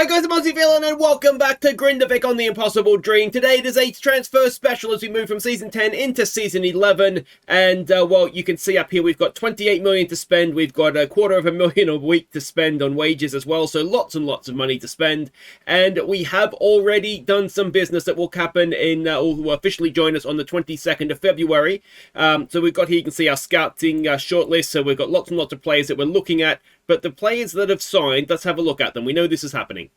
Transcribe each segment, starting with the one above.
Hi guys, I'm Aussie and welcome back to Grindavik on the Impossible Dream. Today there's a transfer special as we move from Season 10 into Season 11. And, well, you can see up here we've got 28 million to spend. We've got $250,000 a week to spend on wages as well. So lots and lots of money to spend. And we have already done some business that will happen in, or will officially join us on the 22nd of February. So we've got here, you can see our scouting shortlist. So we've got lots and lots of players that we're looking at. But the players that have signed, let's have a look at them. We know this is happening.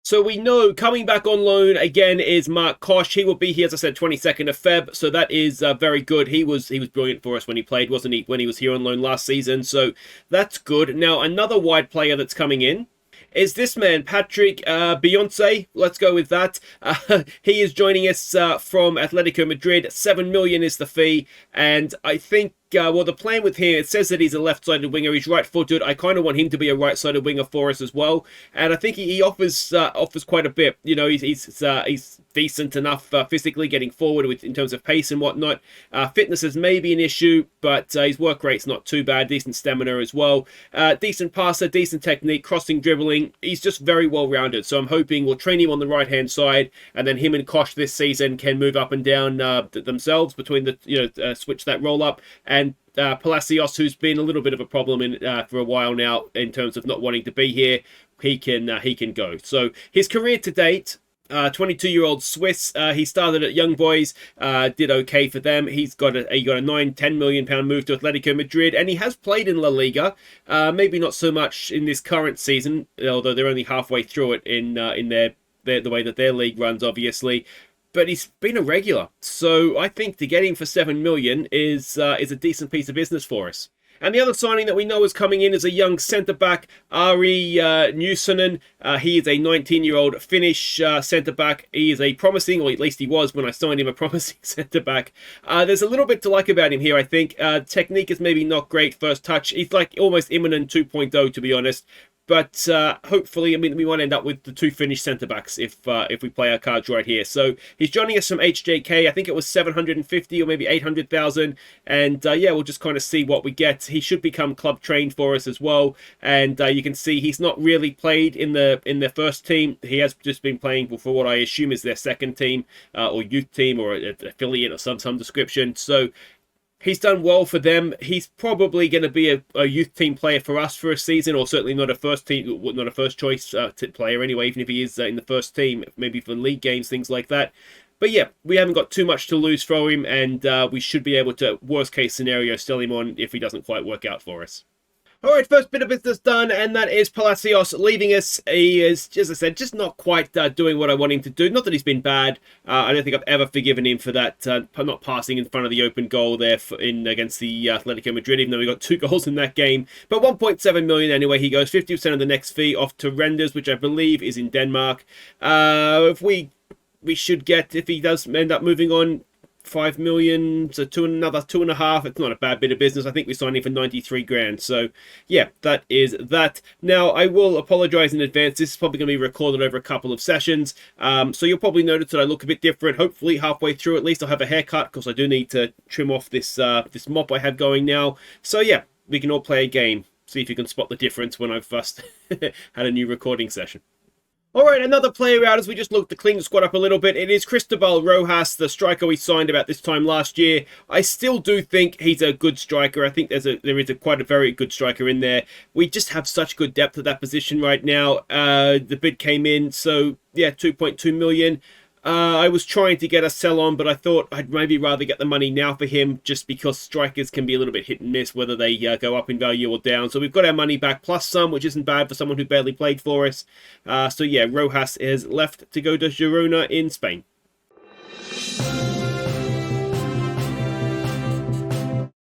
So we know coming back on loan again is Mark Koch. He will be here, as I said, 22nd of Feb. So that is very good. He was brilliant for us when he played, wasn't he? When he was here on loan last season. So that's good. Now another wide player that's coming in is this man, Patrick Beyonce. Let's go with that. He is joining us from Atletico Madrid. 7 million is the fee, and I think. Well, the plan with him, it says that he's a left-sided winger. He's right-footed. I kind of want him to be a right-sided winger for us as well. And I think he offers quite a bit. You know, he's decent enough physically, getting forward in terms of pace and whatnot. Fitness is maybe an issue, but his work rate's not too bad. Decent stamina as well. Decent passer, decent technique, crossing, dribbling. He's just very well-rounded. So I'm hoping we'll train him on the right-hand side, and then him and Koch this season can move up and down themselves between the switch that roll up. And Palacios, who's been a little bit of a problem for a while now in terms of not wanting to be here, he can go. So his career to date, 22-year-old Swiss. He started at Young Boys, did okay for them. He got a £9-10 million move to Atletico Madrid, and he has played in La Liga. Maybe not so much in this current season, although they're only halfway through it in the way that their league runs, obviously. But he's been a regular, so I think to get him for 7 million is a decent piece of business for us. And the other signing that we know is coming in is a young centre-back, Ari Newsonen. He is a 19-year-old Finnish centre-back. He is a promising, or at least he was when I signed him, a promising centre-back. There's a little bit to like about him here, I think. Technique is maybe not great first touch. He's like almost imminent 2.0, to be honest. But hopefully, I mean, we might end up with the two Finnish centre-backs if we play our cards right here. So he's joining us from HJK. I think it was 750 or maybe 800,000. And yeah, we'll just kind of see what we get. He should become club trained for us as well. And you can see he's not really played in their first team. He has just been playing for what I assume is their second team or youth team or an affiliate or some description. So he's done well for them. He's probably going to be a youth team player for us for a season, or certainly not a first choice player anyway, even if he is in the first team, maybe for league games, things like that. But yeah, we haven't got too much to lose for him, and we should be able to, worst case scenario, sell him on if he doesn't quite work out for us. Alright, first bit of business done, and that is Palacios leaving us. He is, as I said, just not quite doing what I want him to do. Not that he's been bad. I don't think I've ever forgiven him for that, not passing in front of the open goal there against the Atletico Madrid, even though we got 2 goals in that game. But 1.7 million anyway, he goes 50% of the next fee off to Renders, which I believe is in Denmark. If we should get, if he does end up moving on, 5 million, so another 2.5. It's not a bad bit of business. I think we signed him for 93 grand. So yeah, that is that. Now I will apologize in advance. This is probably going to be recorded over a couple of sessions. So you'll probably notice that I look a bit different. Hopefully halfway through at least I'll have a haircut, because I do need to trim off this mop I have going now. So yeah, we can all play a game. See if you can spot the difference when I've first had a new recording session. Alright, another player out as we just look to clean the squad up a little bit. It is Cristobal Rojas, the striker we signed about this time last year. I still do think he's a good striker. I think there is quite a very good striker in there. We just have such good depth at that position right now. The bid came in, so yeah, 2.2 million. I was trying to get a sell on, but I thought I'd maybe rather get the money now for him, just because strikers can be a little bit hit and miss, whether they go up in value or down. So we've got our money back, plus some, which isn't bad for someone who barely played for us. So yeah, Rojas is left to go to Girona in Spain.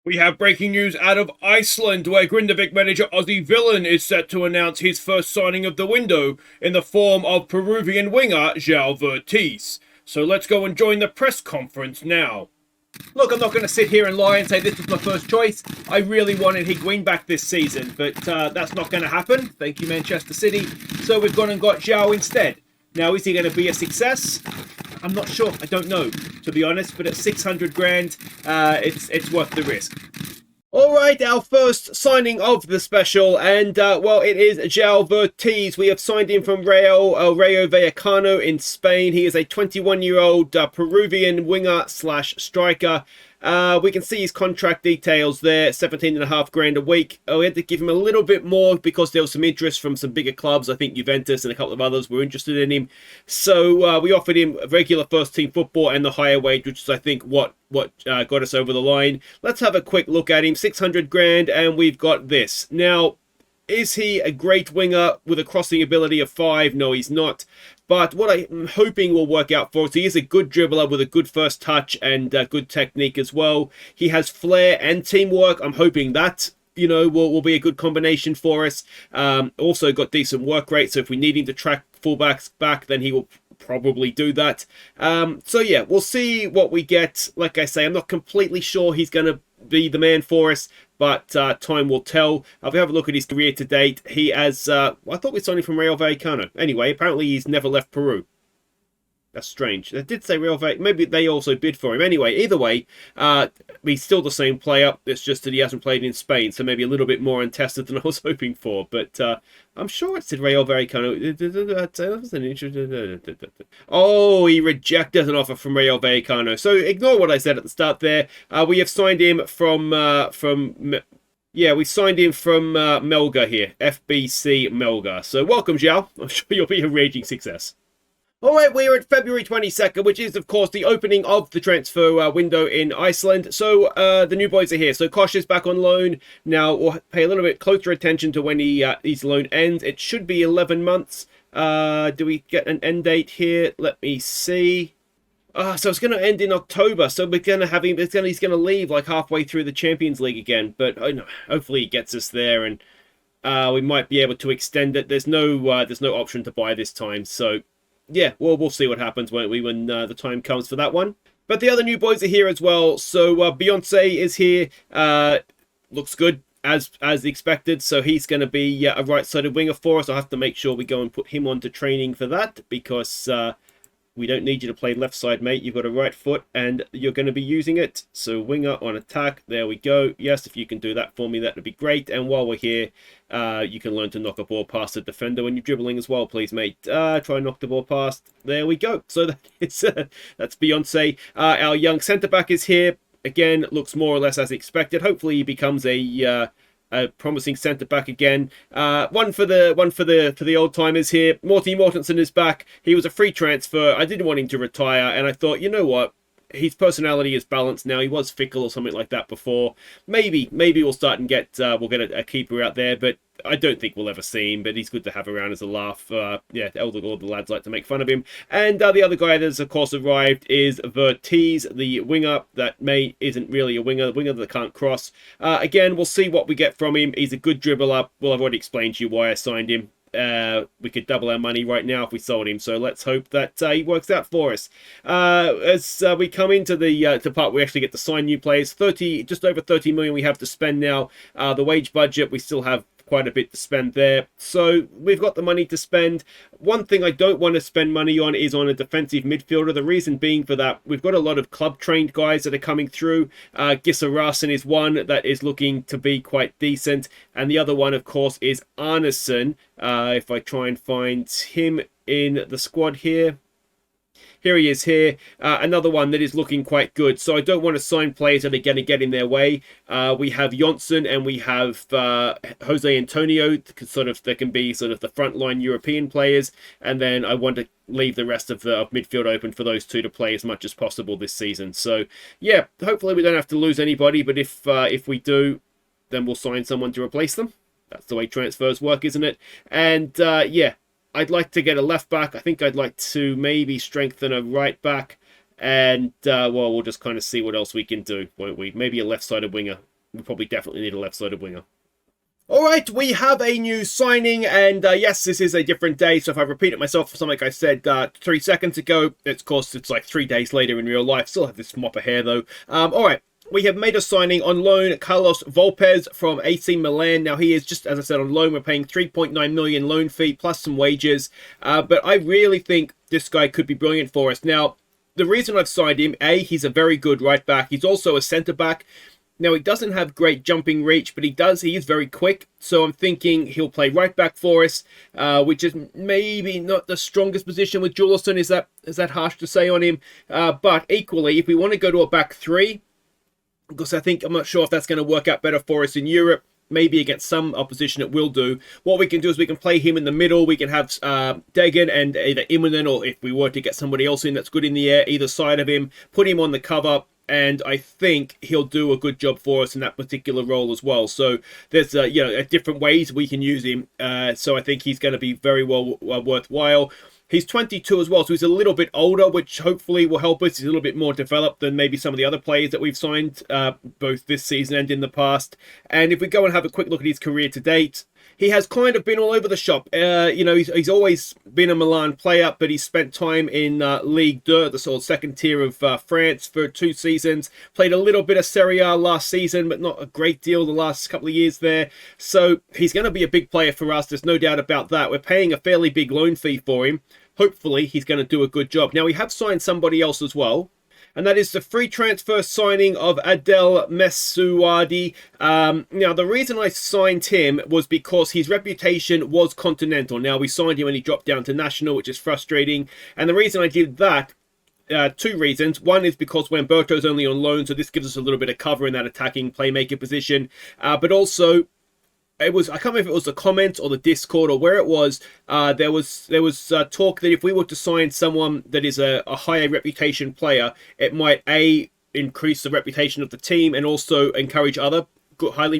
We have breaking news out of Iceland, where Grindavik manager Aussie Villain is set to announce his first signing of the window in the form of Peruvian winger João Vertis. So let's go and join the press conference now. Look, I'm not going to sit here and lie and say this was my first choice. I really wanted Higuain back this season, but that's not going to happen. Thank you, Manchester City. So we've gone and got João instead. Now, is he going to be a success? I'm not sure. I don't know, to be honest. But at 600 grand, it's worth the risk. All right, our first signing of the special, and well, it is João Vertiz. We have signed him from Rayo Vallecano in Spain. He is a 21-year-old Peruvian winger slash striker. We can see his contract details there, 17.5 grand a week. We had to give him a little bit more because there was some interest from some bigger clubs. I think Juventus and a couple of others were interested in him. So we offered him regular first team football and the higher wage, which is I think what got us over the line. Let's have a quick look at him. 600 grand, and we've got this. Now, is he a great winger with a crossing ability of 5? No, he's not. But what I'm hoping will work out for us, he is a good dribbler with a good first touch and good technique as well. He has flair and teamwork. I'm hoping that, you know, will be a good combination for us. Also got decent work rate, so if we need him to track fullbacks back, then he will probably do that. So yeah, we'll see what we get. Like I say, I'm not completely sure he's going to be the man for us, but time will tell. If we have a look at his career to date, he has, I thought we signed him from Rayo Vallecano. Anyway, apparently he's never left Peru. That's strange. They did say Real Vallecano. Maybe they also bid for him. Anyway, either way, he's still the same player. It's just that he hasn't played in Spain, so maybe a little bit more untested than I was hoping for. But I'm sure it said Real Vallecano. Oh, he rejected an offer from Real Vallecano. So ignore what I said at the start there. We have signed him from we signed him from Melga here. FBC Melga. So welcome, João. I'm sure you'll be a raging success. All right, we're at February 22nd, which is, of course, the opening of the transfer window in Iceland. So the new boys are here. So Kosh is back on loan. Now, we'll pay a little bit closer attention to when his loan ends. It should be 11 months. Do we get an end date here? Let me see. So it's going to end in October. So we're going to have him. He's going to leave like halfway through the Champions League again. But hopefully he gets us there, and we might be able to extend it. There's no option to buy this time. So yeah, well, we'll see what happens when the time comes for that one. But the other new boys are here as well. So Beyonce is here. Looks good as expected. So he's going to be a right-sided winger for us. I'll have to make sure we go and put him onto training for that, because we don't need you to play left side, mate. You've got a right foot and you're going to be using it. So winger on attack. There we go. Yes, if you can do that for me, that would be great. And while we're here, you can learn to knock a ball past the defender when you're dribbling as well, please, mate. Try and knock the ball past. There we go. So that's Beyonce. Our young centre-back is here. Again, looks more or less as expected. Hopefully he becomes a promising centre back again. One for the old timers here. Morty Mortensen is back. He was a free transfer. I didn't want him to retire, and I thought, you know what? His personality is balanced now. He was fickle or something like that before. Maybe we'll start and get a keeper out there, but I don't think we'll ever see him. But he's good to have around as a laugh. All the lads like to make fun of him. And the other guy that's of course arrived is Vertiz, the winger that isn't really a winger, the winger that can't cross. Again, we'll see what we get from him. He's a good dribbler. Well, I've already explained to you why I signed him. We could double our money right now if we sold him, so let's hope that he works out for us. As we come into the part we actually get to sign new players, just over 30 million we have to spend now. The wage budget, we still have quite a bit to spend there, so we've got the money to spend. One thing I don't want to spend money on is on a defensive midfielder. The reason being for that, we've got a lot of club trained guys that are coming through. Gisarasen is one that is looking to be quite decent, and the other one of course is Arneson. If I try and find him in the squad here. Here he is here. Another one that is looking quite good. So I don't want to sign players that are going to get in their way. We have Jonsson and we have Jose Antonio. They can be sort of the frontline European players. And then I want to leave the rest of the midfield open for those two to play as much as possible this season. So yeah, hopefully we don't have to lose anybody. But if we do, then we'll sign someone to replace them. That's the way transfers work, isn't it? And yeah. I'd like to get a left back. I think I'd like to maybe strengthen a right back. And, we'll just kind of see what else we can do, won't we? Maybe a left-sided winger. We probably definitely need a left-sided winger. All right, we have a new signing. And, yes, this is a different day. So if I repeated myself for something like I said 3 seconds ago, of course, it's like 3 days later in real life. Still have this mop of hair, though. All right. We have made a signing on loan, Carlos Volpez from AC Milan. Now, he is just, as I said, on loan. We're paying 3.9 million loan fee plus some wages. But I really think this guy could be brilliant for us. Now, the reason I've signed him, he's a very good right back. He's also a centre back. Now, he doesn't have great jumping reach, but he is very quick. So I'm thinking he'll play right back for us, which is maybe not the strongest position with Juleson. Is that harsh to say on him? But equally, if we want to go to a back three, because I'm not sure if that's going to work out better for us in Europe. Maybe against some opposition it will do. What we can do is we can play him in the middle. We can have Degen and either Immonen, or if we were to get somebody else in that's good in the air, either side of him, put him on the cover. And I think he'll do a good job for us in that particular role as well. So there's different ways we can use him. So I think he's going to be very well worthwhile. He's 22 as well, so he's a little bit older, which hopefully will help us. He's a little bit more developed than maybe some of the other players that we've signed, both this season and in the past. And if we go and have a quick look at his career to date, he has kind of been all over the shop. He's always been a Milan player, but he's spent time in Ligue 2, the sort of second tier of France, for 2 seasons. Played a little bit of Serie A last season, but not a great deal the last couple of years there. So he's going to be a big player for us. There's no doubt about that. We're paying a fairly big loan fee for him. Hopefully, he's going to do a good job. Now, we have signed somebody else as well, and that is the free transfer signing of Adel Mesouadi. Now, the reason I signed him was because his reputation was continental. Now, we signed him when he dropped down to national, which is frustrating. And the reason I did that, 2 reasons. One is because Wamberto's only on loan, so this gives us a little bit of cover in that attacking playmaker position. But also, I can't remember if it was the comments or the Discord or where it was. There was talk that if we were to sign someone that is a higher reputation player, it might increase the reputation of the team and also encourage other highly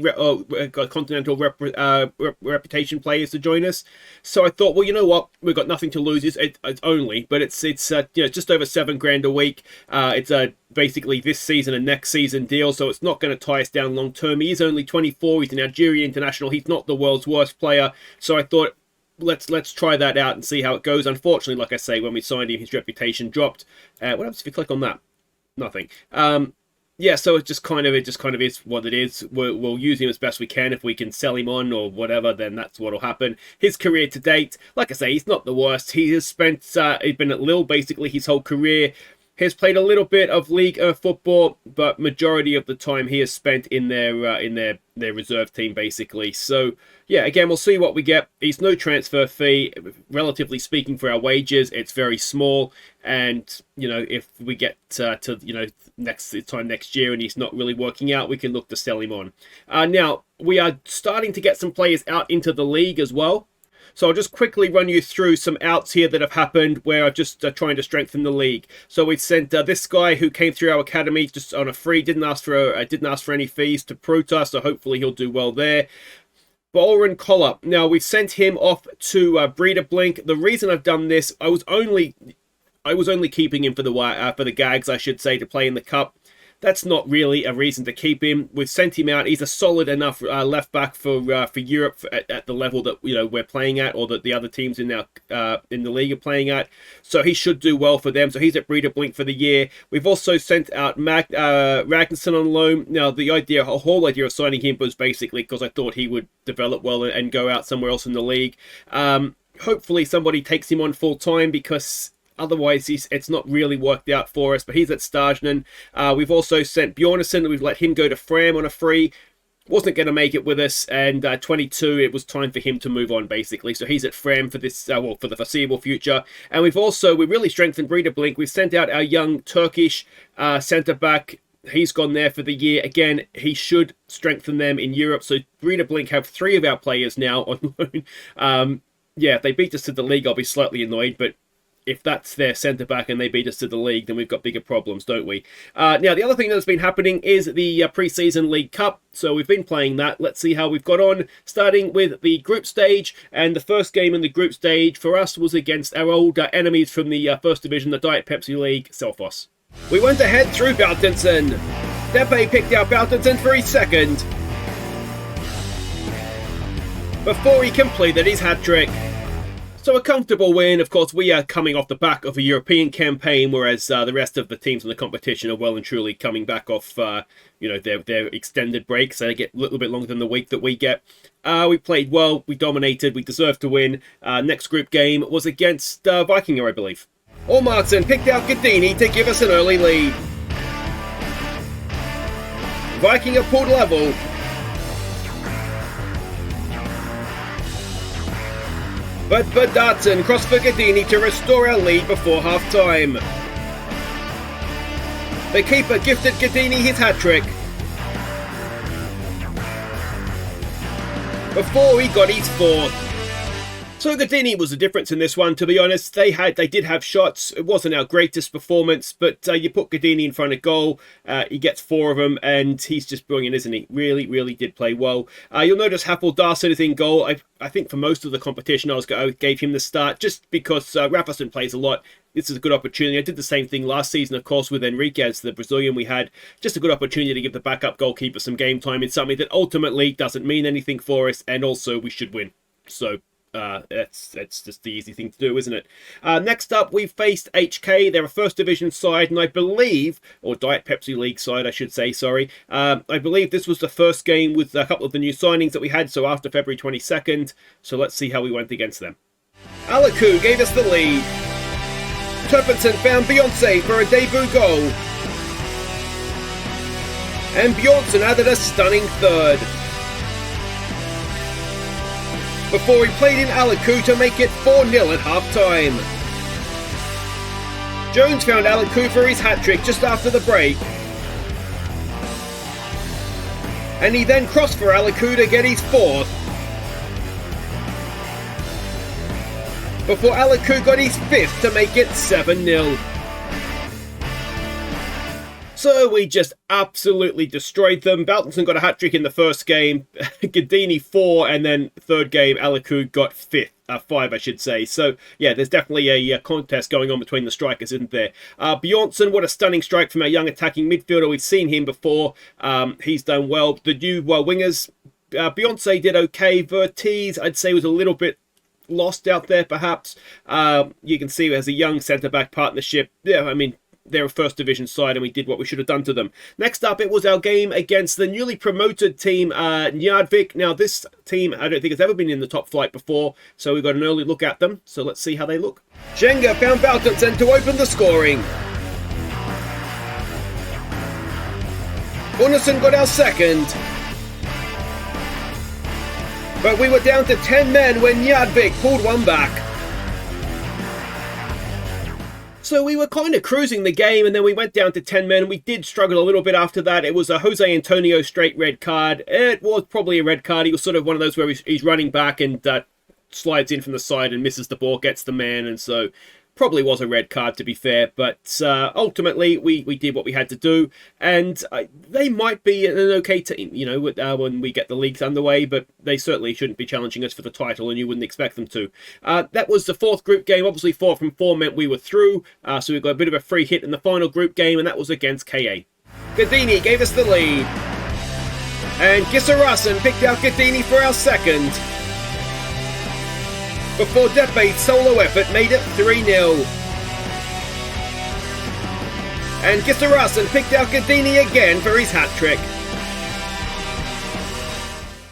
continental reputation players to join us. So I thought, well, you know what, we've got nothing to lose. It's only, but it's just over $7,000 a week. It's basically this season and next season deal, so it's not going to tie us down long term. He is only 24. He's an Algerian international. He's not the world's worst player. So I thought, let's try that out and see how it goes. Unfortunately, like I say, when we signed him, his reputation dropped. What happens if you click on that? Nothing. Yeah, so it just kind of is what it is. We'll use him as best we can. If we can sell him on or whatever, then that's what'll happen. His career to date, like I say, he's not the worst. He has spent, he's been at Lille basically his whole career. Has played a little bit of Ligue 1 football, but majority of the time he has spent in their reserve team basically. So yeah, again, we'll see what we get. He's no transfer fee, relatively speaking, for our wages. It's very small, and if we get to next year and he's not really working out, we can look to sell him on. Now we are starting to get some players out into the league as well. So I'll just quickly run you through some outs here that have happened where I'm just trying to strengthen the league. So we've sent this guy who came through our academy just on a free, didn't ask for any fees, to Pruta, so hopefully he'll do well there. Boren Collar. Now we've sent him off to Breeder Blink. The reason I've done this, I was only keeping him for the gags, I should say, to play in the cup. That's not really a reason to keep him. We've sent him out. He's a solid enough left back for Europe at the level that we're playing at, or that the other teams in the league are playing at. So he should do well for them. So he's at Breeder Blink for the year. We've also sent out Ragnarsson on loan. Now the whole idea of signing him was basically because I thought he would develop well and go out somewhere else in the league. Hopefully somebody takes him on full time, because otherwise, it's not really worked out for us, but he's at Stagnan. We've also sent Bjornsson. We've let him go to Fram on a free. Wasn't going to make it with us, and 22, it was time for him to move on, basically. So he's at Fram for this, for the foreseeable future. And we really strengthened Breeder Blink. We've sent out our young Turkish centre-back. He's gone there for the year. Again, he should strengthen them in Europe. So Breeder Blink have 3 of our players now on loan. Yeah, if they beat us to the league, I'll be slightly annoyed, but if that's their centre-back and they beat us to the league, then we've got bigger problems, don't we? Now, the other thing that's been happening is the pre-season League Cup. So we've been playing that. Let's see how we've got on, starting with the group stage. And the first game in the group stage for us was against our old enemies from the First Division, the Diet Pepsi League, Selfoss. We went ahead through Boutenson. Depe picked out Boutenson for his second, before he completed his hat-trick. So a comfortable win. Of course, we are coming off the back of a European campaign, whereas the rest of the teams in the competition are well and truly coming back off, their extended breaks. They get a little bit longer than the week that we get. We played well. We dominated. We deserved to win. Next group game was against Vikinger, I believe. Ormartson picked out Gadini to give us an early lead. Viking have pulled level. But Darton crossed for Gadini to restore our lead before half-time. The keeper gifted Gadini his hat-trick before he got his fourth. So Gadini was the difference in this one, to be honest. They did have shots. It wasn't our greatest performance, but you put Gadini in front of goal. He gets 4 of them, and he's just brilliant, isn't he? Really, really did play well. You'll notice Hafel Darson is in goal. I think for most of the competition, I gave him the start just because Rafason plays a lot. This is a good opportunity. I did the same thing last season, of course, with Enriquez, the Brazilian we had. Just a good opportunity to give the backup goalkeeper some game time in something that ultimately doesn't mean anything for us, and also we should win. So that's just the easy thing to do, isn't it? Next up, we faced HK. They're a first division side, and I believe, or Diet Pepsi League side, I should say, sorry. I believe this was the first game with a couple of the new signings that we had, so after February 22nd. So let's see how we went against them. Alaku gave us the lead. Turpinson found Beyonce for a debut goal. And Bjornsson added a stunning third, before he played in Alaku to make it 4-0 at half-time. Jones found Alaku for his hat-trick just after the break, and he then crossed for Alaku to get his fourth, before Alaku got his fifth to make it 7-0. So we just absolutely destroyed them. Baltinson got a hat-trick in the first game, Gadini 4, and then third game, Alaku got 5, I should say. So, yeah, there's definitely a contest going on between the strikers, isn't there? Bjornsson, what a stunning strike from our young attacking midfielder. We've seen him before. He's done well. The new wingers, Beyonce did okay. Vertiz, I'd say, was a little bit lost out there, perhaps. You can see as a young centre-back partnership. Yeah, I mean, they're a first division side, and we did what we should have done to them. Next up, it was our game against the newly promoted team, Grindavik. Now, this team, I don't think has ever been in the top flight before, so we got an early look at them. So let's see how they look. Jenga found Baltinson to open the scoring. Gunnarsson got our second. But we were down to 10 men when Grindavik pulled one back. So we were kind of cruising the game, and then we went down to 10 men. We did struggle a little bit after that. It was a Jose Antonio straight red card. It was probably a red card. He was sort of one of those where he's running back and slides in from the side and misses the ball, gets the man, and so probably was a red card, to be fair. But ultimately, we did what we had to do, and they might be an okay team, you know, when we get the leagues underway, but they certainly shouldn't be challenging us for the title, and you wouldn't expect them to. That was the fourth group game. Obviously, 4 from 4 meant we were through, so we got a bit of a free hit in the final group game, and that was against KA. Gadini gave us the lead, and Gisarasan picked out Gadini for our second, before Depe's solo effort made it 3-0. And Gisarasan picked out Gadini again for his hat-trick.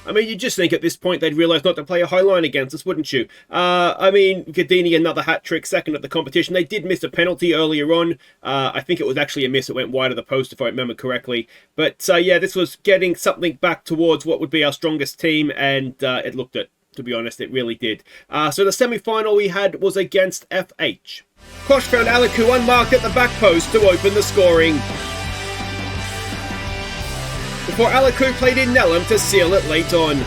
I mean, you'd just think at this point they'd realise not to play a high line against us, wouldn't you? I mean, Gadini, another hat-trick, second at the competition. They did miss a penalty earlier on. I think it was actually a miss. It went wide of the post, if I remember correctly. But, yeah, this was getting something back towards what would be our strongest team, and it looked it. To be honest, it really did. So the semi-final we had was against FH. Kosh found Alaku unmarked at the back post to open the scoring, before Alaku played in Nellam to seal it late on.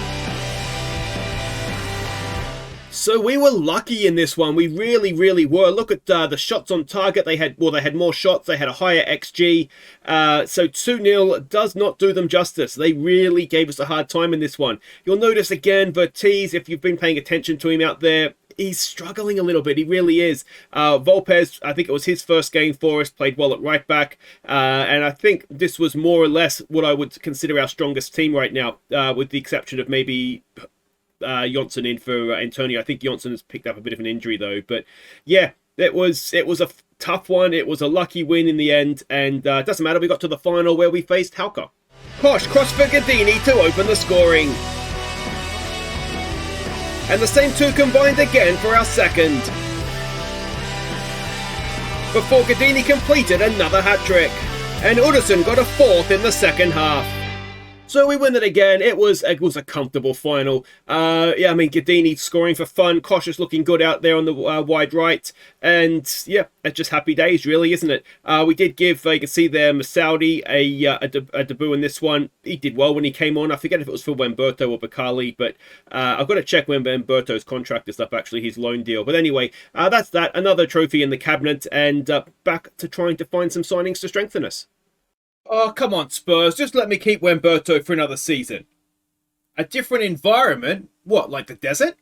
So we were lucky in this one. We really, really were. Look at the shots on target. They had more shots. They had a higher XG. So 2-0 does not do them justice. They really gave us a hard time in this one. You'll notice again, Vertiz, if you've been paying attention to him out there, he's struggling a little bit. He really is. Volpez, I think it was his first game for us, played well at right back. And I think this was more or less what I would consider our strongest team right now, with the exception of maybe Jonsson in for Antonio. I think Jonsson has picked up a bit of an injury though. But yeah, it was a tough one. It was a lucky win in the end. And it doesn't matter. We got to the final where we faced Halka. Kosh crossed for Gadini to open the scoring. And the same two combined again for our second, before Gadini completed another hat-trick, and Udderson got a fourth in the second half. So we win it again. It was a comfortable final. Yeah, I mean, Gadini scoring for fun. Kosh's looking good out there on the wide right. And yeah, it's just happy days, really, isn't it? We did give, you can see there, Masaudi a debut in this one. He did well when he came on. I forget if it was for Wemberto or Bakali, but I've got to check when Wemberto's contract is up, actually, his loan deal. But anyway, that's that. Another trophy in the cabinet, and back to trying to find some signings to strengthen us. Oh, come on, Spurs. Just let me keep Wemberto for another season. A different environment? What, like the desert?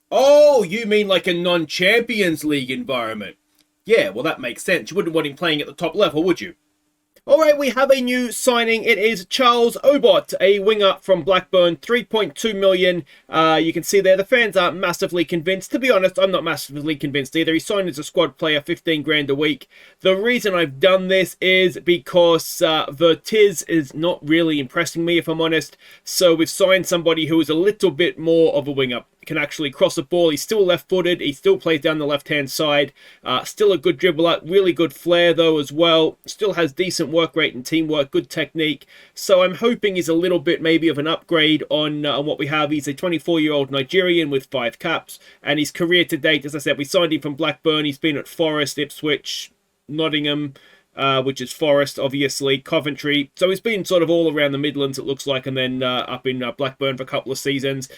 Oh, you mean like a non-Champions League environment? Yeah, well, that makes sense. You wouldn't want him playing at the top level, would you? Alright, we have a new signing. It is Charles Obot, a winger from Blackburn, 3.2 million. You can see there, the fans aren't massively convinced. To be honest, I'm not massively convinced either. He signed as a squad player, 15 grand a week. The reason I've done this is because Vertiz is not really impressing me, if I'm honest. So we've signed somebody who is a little bit more of a winger. Can actually cross the ball. He's still left-footed. He still plays down the left-hand side. Still a good dribbler. Really good flair, though, as well. Still has decent work rate and teamwork. Good technique. So I'm hoping he's a little bit maybe of an upgrade on what we have. He's a 24-year-old Nigerian with 5 caps. And his career to date, as I said, we signed him from Blackburn. He's been at Forest, Ipswich, Nottingham, which is Forest, obviously, Coventry. So he's been sort of all around the Midlands, it looks like, and then up in Blackburn for a couple of seasons.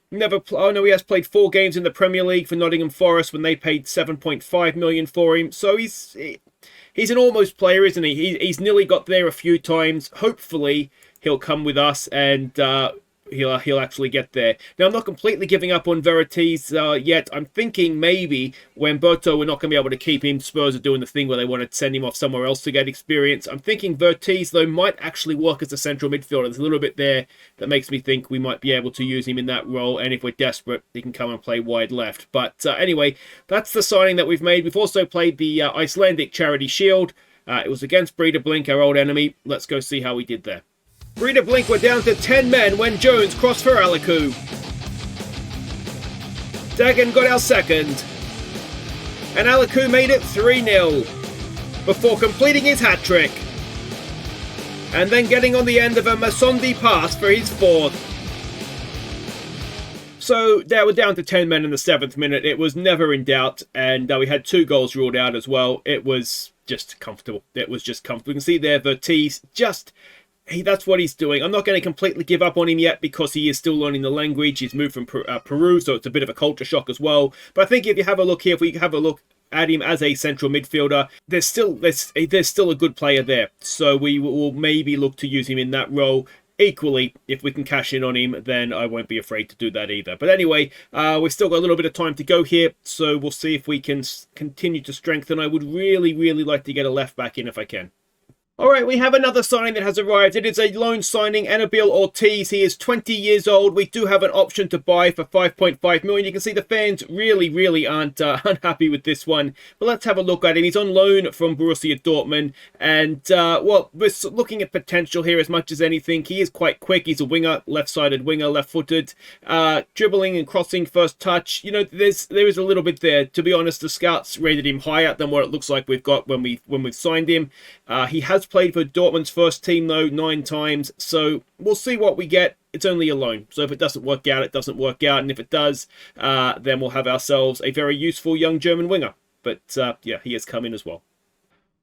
He has played 4 games in the Premier League for Nottingham Forest when they paid 7.5 million for him. So he's an almost player, isn't he? He's nearly got there a few times. Hopefully, he'll come with us and he'll actually get there. Now, I'm not completely giving up on Verities yet. I'm thinking maybe when Berto, we're not going to be able to keep him. Spurs are doing the thing where they want to send him off somewhere else to get experience. I'm thinking Verties, though, might actually work as a central midfielder. There's a little bit there that makes me think we might be able to use him in that role. And if we're desperate, he can come and play wide left. But anyway, that's the signing that we've made. We've also played the Icelandic Charity Shield. It was against Grindavik, our old enemy. Let's go see how we did there. Grindavik were down to 10 men when Jones crossed for Aliku. Dagan got our second. And Aliku made it 3-0 before completing his hat-trick. And then getting on the end of a Masondi pass for his 4th. So they were down to 10 men in the 7th minute. It was never in doubt. And we had 2 goals ruled out as well. It was just comfortable. It was just comfortable. You can see there, Vertiz just... that's what he's doing. I'm not going to completely give up on him yet because he is still learning the language. He's moved from Peru, so it's a bit of a culture shock as well. But I think if you have a look here, if we have a look at him as a central midfielder, there's still a good player there. So we will maybe look to use him in that role. Equally, if we can cash in on him, then I won't be afraid to do that either. But anyway, we've still got a little bit of time to go here, so we'll see if we can continue to strengthen. I would really, really like to get a left back in if I can. Alright, we have another signing that has arrived. It is a loan signing, Anabil Ortiz. He is 20 years old. We do have an option to buy for 5.5 million. You can see the fans really aren't unhappy with this one. But let's have a look at him. He's on loan from Borussia Dortmund. And, well, we're looking at potential here as much as anything. He is quite quick. He's a winger, left-sided winger, left-footed. Dribbling and crossing, first touch. You know, there is a little bit there. To be honest, the scouts rated him higher than what it looks like we've got when we've signed him. He has played for Dortmund's first team, though, 9 times. So we'll see what we get. It's only a loan. So if it doesn't work out, it doesn't work out. And if it does, then we'll have ourselves a very useful young German winger. But, yeah, he has come in as well.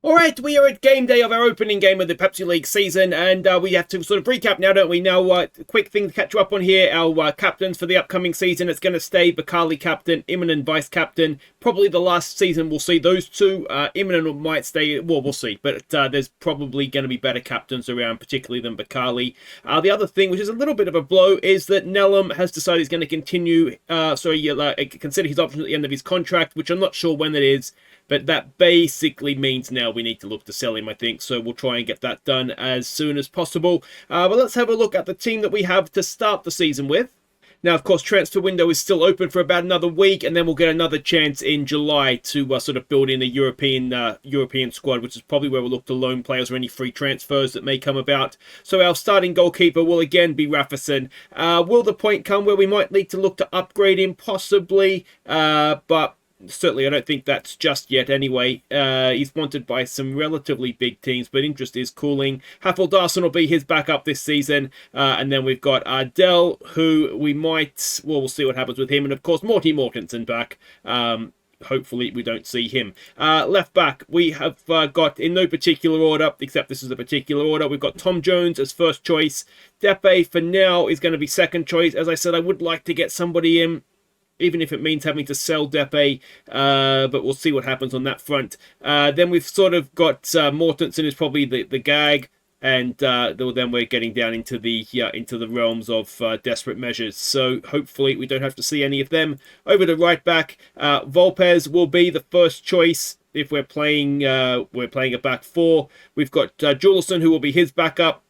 Alright, we are at game day of our opening game of the Pepsi League season, and we have to sort of recap now, don't we? Now, quick thing to catch you up on here, our captains for the upcoming season. It's going to stay Bakali captain, Immonen vice-captain. Probably the last season we'll see those two. Immonen might stay, well, we'll see, but there's probably going to be better captains around, particularly than Bakali. The other thing, which is a little bit of a blow, is that Nelum has decided he's going to continue, consider his option at the end of his contract, which I'm not sure when it is. But that basically means now we need to look to sell him, I think. So we'll try and get that done as soon as possible. But let's have a look at the team that we have to start the season with. Now, of course, transfer window is still open for about another week, and then we'll get another chance in July to sort of build in a European squad, which is probably where we'll look to loan players or any free transfers that may come about. So our starting goalkeeper will again be Rafferson. Will the point come where we might need to look to upgrade him? Possibly, but certainly I don't think that's just yet anyway. He's wanted by some relatively big teams, but interest is cooling. Hafaldarson will be his backup this season. And then we've got Ardell, who we might, well, we'll see what happens with him. And of course, Morty Mortensen back. Hopefully we don't see him. Left back, we have got, in no particular order, except this is a particular order, we've got Tom Jones as first choice. Depe, for now, is going to be second choice. As I said, I would like to get somebody in, even if it means having to sell Depe, but we'll see what happens on that front. Then we've sort of got Mortensen is probably the gag. And then we're getting down into the realms of desperate measures. So hopefully we don't have to see any of them. Over to right back, Volpez will be the first choice if we're playing a back four. We've got Julison, who will be his backup.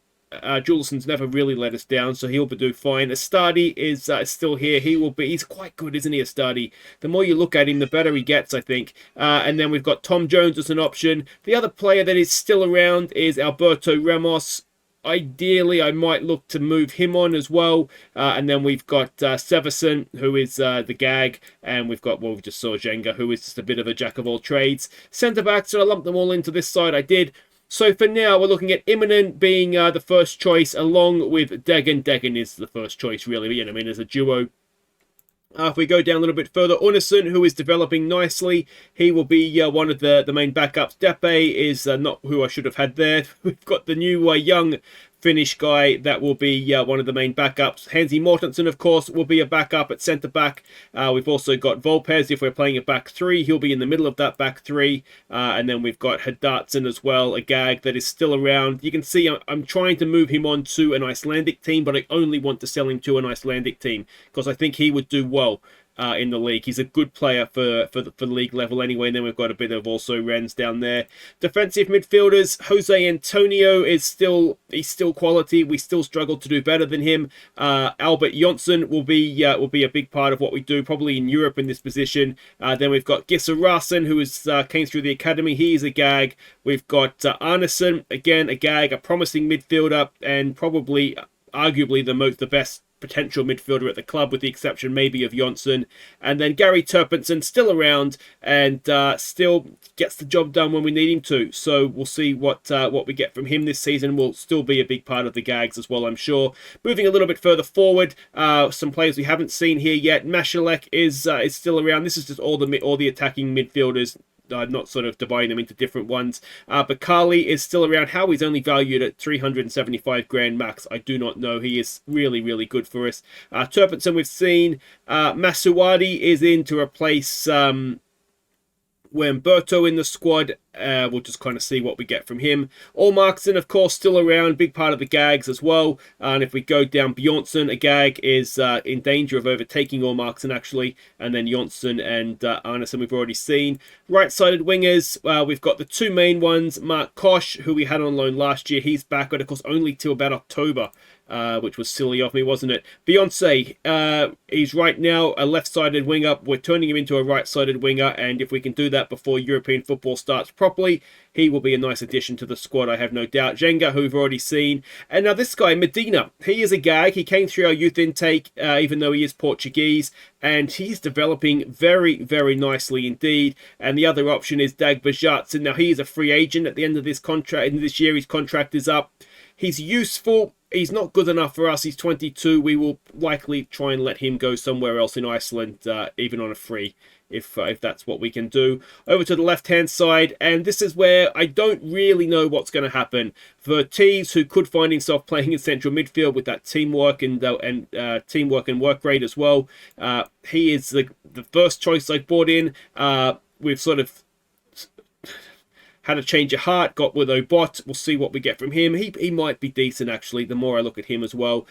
Julison's never really let us down, so he'll do fine. Astadi is still here. He's quite good, isn't he, Astadi? The more you look at him, the better he gets, I think. And then we've got Tom Jones as an option. The other player that is still around is Alberto Ramos. Ideally, I might look to move him on as well. And then we've got Severson, who is the gag. And we've got, well, we just saw Jenga, who is just a bit of a jack of all trades. Centre-backs, so I lumped them all into this side. I did. So for now, we're looking at Immonen being the first choice, along with Degen. Degen is the first choice, really, you know, I mean, as a duo. If we go down a little bit further, Unison, who is developing nicely, he will be one of the main backups. Depe is not who I should have had there. We've got the new young Finnish guy that will be one of the main backups. Hansi Mortensen, of course, will be a backup at centre-back. We've also got Volpez. If we're playing a back three, he'll be in the middle of that back three. And then we've got Hadartsen as well, a gag that is still around. You can see I'm trying to move him on to an Icelandic team, but I only want to sell him to an Icelandic team because I think he would do well in the league. He's a good player for league level anyway. And then we've got a bit of also Rennes down there. Defensive midfielders, Jose Antonio is still quality. We still struggle to do better than him. Albert Jonsson will be a big part of what we do, probably in Europe in this position. Then we've got Gisser Rasen, who came through the academy. He's a gag. We've got Arneson, again a gag, a promising midfielder, and probably arguably the best potential midfielder at the club, with the exception maybe of Jonsson. And then Gary Turpinson still around and still gets the job done when we need him to. So we'll see what we get from him this season. Will still be a big part of the gags as well, I'm sure. Moving a little bit further forward, some players we haven't seen here yet. Mashalek is still around. This is just all the attacking midfielders. Not sort of dividing them into different ones. Bakali is still around. How he's only valued at 375 grand max, I do not know. He is really, really good for us. Turpinson we've seen. Masuadi is in to replace Wemberto in the squad. We'll just kind of see what we get from him. Allmarkson, of course, still around. Big part of the gags as well. And if we go down Bjornsson, a gag is in danger of overtaking Allmarkson, actually. And then Jonsson and Arneson we've already seen. Right-sided wingers, we've got the two main ones. Mark Koch, who we had on loan last year. He's back, but of course only till about October. Which was silly of me, wasn't it? Beyonce, he's right now a left-sided winger. We're turning him into a right-sided winger, and if we can do that before European football starts properly, he will be a nice addition to the squad, I have no doubt. Jenga, who we've already seen. And now this guy, Medina, he is a gag. He came through our youth intake, even though he is Portuguese, and he's developing very, very nicely indeed. And the other option is Dag Bajats, and now he is a free agent at the end of this contract. In this year, his contract is up. He's useful. He's not good enough for us. He's 22. We will likely try and let him go somewhere else in Iceland, even on a free, if that's what we can do. Over to the left-hand side, and this is where I don't really know what's going to happen. Vertees, who could find himself playing in central midfield with that teamwork and teamwork and work rate as well. He is the first choice I brought in. We've sort of had a change of heart, got with Obot. We'll see what we get from him. He might be decent, actually, the more I look at him as well.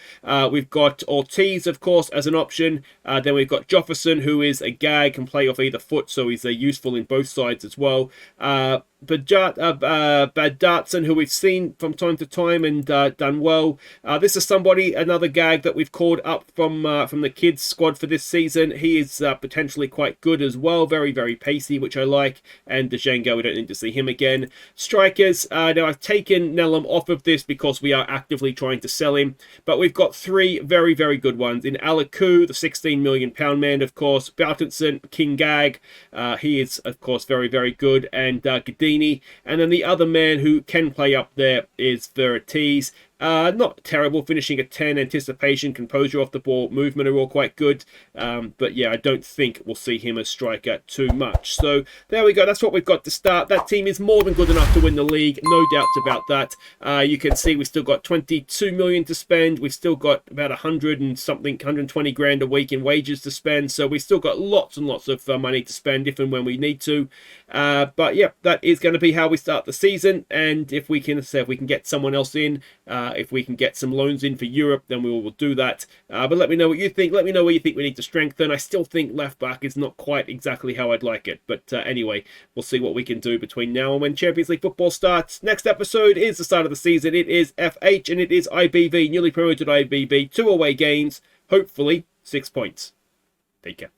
We've got Ortiz, of course, as an option. Then we've got Jofferson, who is a gag, can play off either foot, so he's useful in both sides as well. Badartson, who we've seen from time to time and done well. This is another gag that we've called up from the kids squad for this season. He is potentially quite good as well, very, very pacey, which I like. And Django, we don't need to see him again. Strikers, now I've taken Nelum off of this because we are actively trying to sell him, but we've got three very, very good ones. In Alaku, the 16 million pound man, of course, Boutenson, King Gag, he is, of course, very, very good, and Gadini. And then the other man who can play up there is Verites. Not terrible, finishing at 10. Anticipation, composure off the ball, movement are all quite good. But yeah, I don't think we'll see him as striker too much. So there we go. That's what we've got to start. That team is more than good enough to win the league. No doubts about that. You can see we've still got 22 million to spend. We've still got about 120 grand a week in wages to spend. So we've still got lots and lots of money to spend if and when we need to. But yeah, that is going to be how we start the season. And if we can get someone else in, if we can get some loans in for Europe, then we will do that. But let me know what you think. Let me know where you think we need to strengthen. I still think left back is not quite exactly how I'd like it. But anyway, we'll see what we can do between now and when Champions League football starts. Next episode is the start of the season. It is FH and it is IBB, newly promoted IBB. 2 away games, hopefully 6 points. Take care.